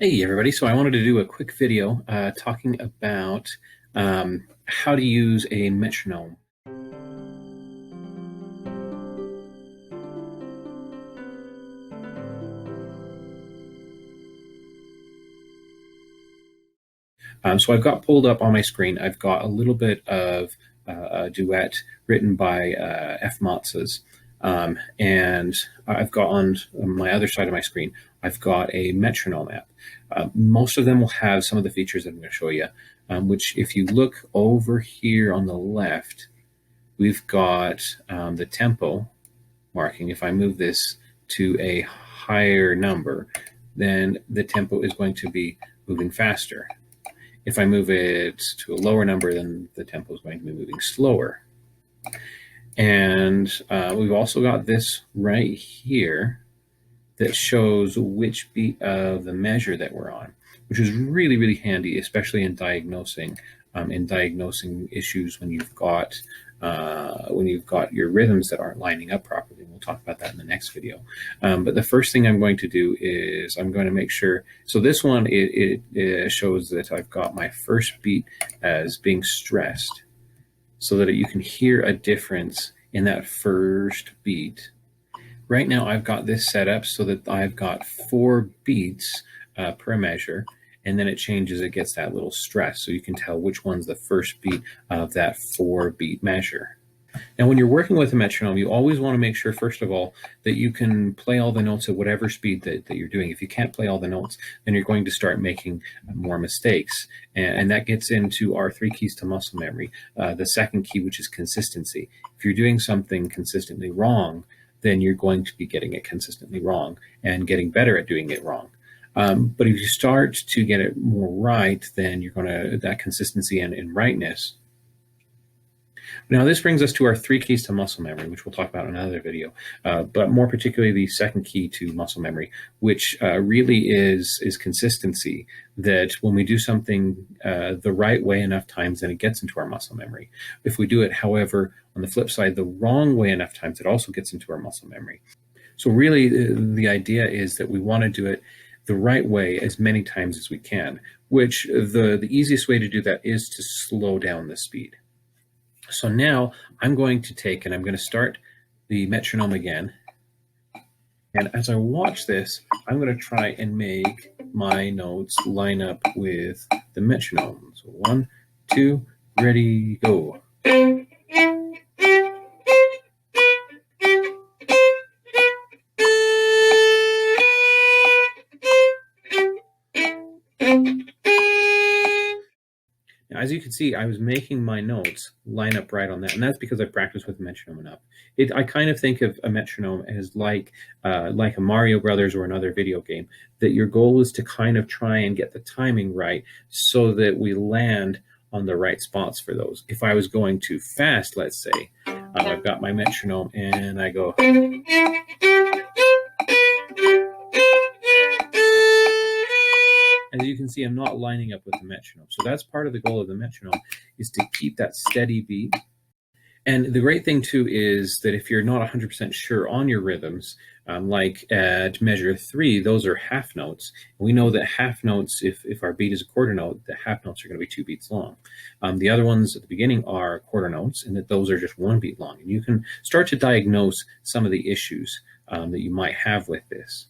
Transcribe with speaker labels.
Speaker 1: Hey everybody, so I wanted to do a quick video talking about how to use a metronome. So I've got pulled up on my screen, I've got a little bit of a duet written by F. Matzes, and I've got on my other side of my screen, I've got a metronome app. Most of them will have some of the features that I'm going to show you, which if you look over here on the left, we've got the tempo marking. If I move this to a higher number, then the tempo is going to be moving faster. If I move it to a lower number, then the tempo is going to be moving slower. And we've also got this right here that shows which beat of the measure that we're on, which is really, really handy, especially in diagnosing issues when you've got your rhythms that aren't lining up properly. We'll talk about that in the next video. But the first thing I'm going to do is I'm going to make sure, so this one, it shows that I've got my first beat as being stressed so that you can hear a difference in that first beat. Right now I've got this set up so that I've got 4 beats per measure, and then it changes, it gets that little stress, so you can tell which one's the first beat of that 4-beat measure. Now, when you're working with a metronome, you always want to make sure, first of all, that you can play all the notes at whatever speed that you're doing. If you can't play all the notes, then you're going to start making more mistakes. And that gets into our 3 keys to muscle memory. The second key, which is consistency. If you're doing something consistently wrong, then you're going to be getting it consistently wrong and getting better at doing it wrong. But if you start to get it more right, then you're going to, that consistency and rightness. Now, this brings us to our 3 keys to muscle memory, which we'll talk about in another video, but more particularly the second key to muscle memory, which really is consistency, that when we do something the right way enough times, then it gets into our muscle memory. If we do it, however, on the flip side, the wrong way enough times, it also gets into our muscle memory. So really, the idea is that we want to do it the right way as many times as we can, which the easiest way to do that is to slow down the speed. So now I'm going to take and I'm going to start the metronome again. And as I watch this, I'm going to try and make my notes line up with the metronome. So 1, 2, ready, go. Now, as you can see, I was making my notes line up right on that, and that's because I practiced with the metronome enough. I kind of think of a metronome as like a Mario Brothers or another video game, that your goal is to kind of try and get the timing right so that we land on the right spots for those. If I was going too fast, let's say, I've got my metronome and I go... As you can see, I'm not lining up with the metronome. So that's part of the goal of the metronome, is to keep that steady beat. And the great thing too is that if you're not 100% sure on your rhythms, like at measure 3, those are half notes. We know that half notes, if our beat is a quarter note, the half notes are going to be 2 beats long. The other ones at the beginning are quarter notes, and that those are just 1 beat long. And you can start to diagnose some of the issues that you might have with this.